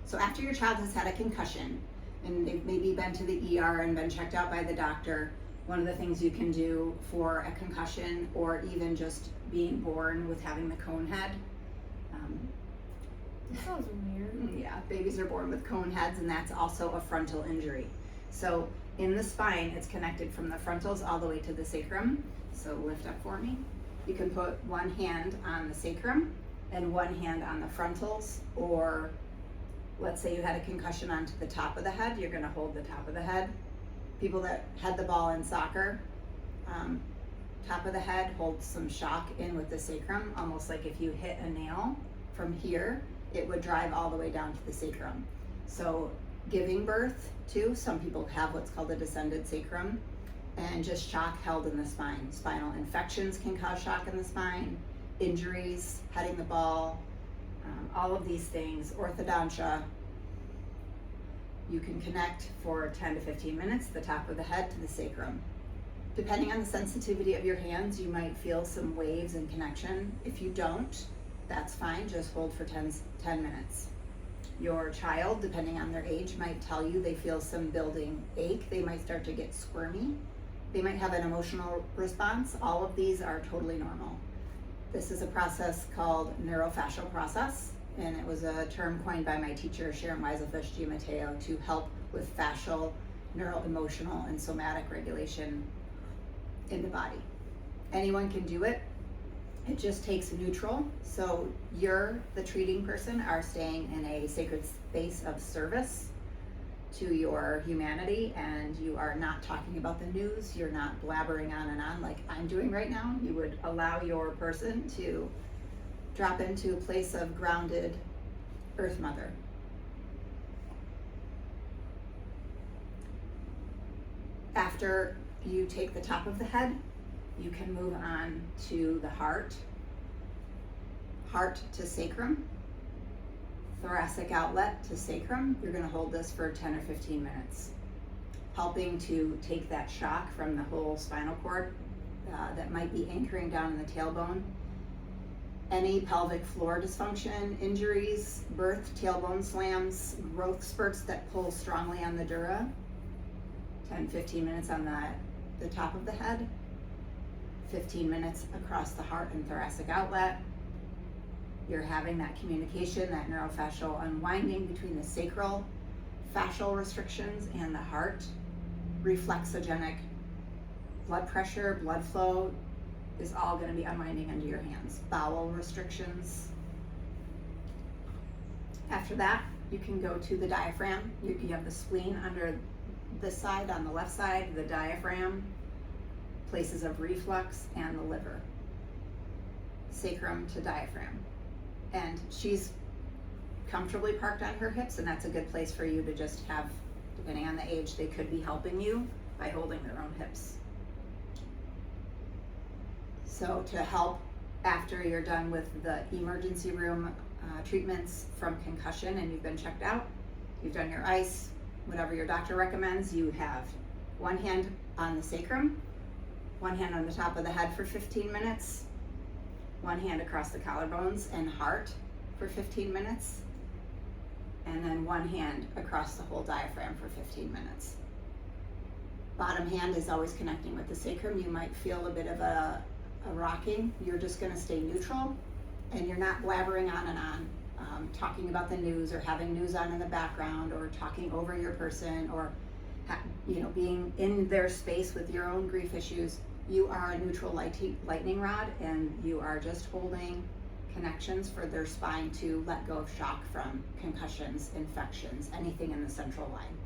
So after your child has had a concussion and they've maybe been to the ER and been checked out by the doctor, one of the things you can do for a concussion, or even just being born with having the cone head. That sounds weird. Yeah, babies are born with cone heads, and that's also a frontal injury. So in the spine, it's connected from the frontals all the way to the sacrum. So lift up for me. You can put one hand on the sacrum and one hand on the frontals, or let's say you had a concussion onto the top of the head, you're gonna hold the top of the head. People that had the ball in soccer, top of the head holds some shock in with the sacrum, almost like if you hit a nail from here, it would drive all the way down to the sacrum. So giving birth too, some people have what's called a descended sacrum, and just shock held in the spine. Spinal infections can cause shock in the spine, injuries, heading the ball, all of these things, orthodontia. You can connect for 10 to 15 minutes, the top of the head to the sacrum. Depending on the sensitivity of your hands, you might feel some waves and connection. If you don't, that's fine, just hold for 10 minutes. Your child, depending on their age, might tell you they feel some building ache. They might start to get squirmy. They might have an emotional response. All of these are totally normal. This is a process called Neurofascial Process, and it was a term coined by my teacher, Sharon Weiselfish Giamateo, to help with fascial, neuroemotional, and somatic regulation in the body. Anyone can do it. It just takes neutral. So you're, the treating person, are staying in a sacred space of service to your humanity, and you are not talking about the news. You're not blabbering on and on like I'm doing right now. You would allow your person to drop into a place of grounded Earth Mother. After you take the top of the head, you can move on to the heart to sacrum, thoracic outlet to sacrum. You're going to hold this for 10 or 15 minutes, helping to take that shock from the whole spinal cord that might be anchoring down in the tailbone. Any pelvic floor dysfunction, injuries, birth, tailbone slams, growth spurts that pull strongly on the dura. 10, 15 minutes on the top of the head. 15 minutes across the heart and thoracic outlet. You're having that communication, that neurofascial unwinding between the sacral, fascial restrictions, and the heart. Reflexogenic blood pressure, blood flow is all going to be unwinding under your hands. Bowel restrictions. After that, you can go to the diaphragm. You have the spleen under this side, on the left side, the diaphragm, places of reflux, and the liver. Sacrum to diaphragm. And she's comfortably parked on her hips, and that's a good place for you to just have, depending on the age, they could be helping you by holding their own hips. So to help after you're done with the emergency room treatments from concussion and you've been checked out, you've done your ice, whatever your doctor recommends, you have one hand on the sacrum, one hand on the top of the head for 15 minutes, one hand across the collarbones and heart for 15 minutes, and then one hand across the whole diaphragm for 15 minutes. Bottom hand is always connecting with the sacrum. You might feel a bit of a rocking. You're just going to stay neutral, and you're not blabbering on and on, talking about the news or having news on in the background or talking over your person or being in their space with your own grief issues. You are a neutral lightning rod, and you are just holding connections for their spine to let go of shock from concussions, infections, anything in the central line.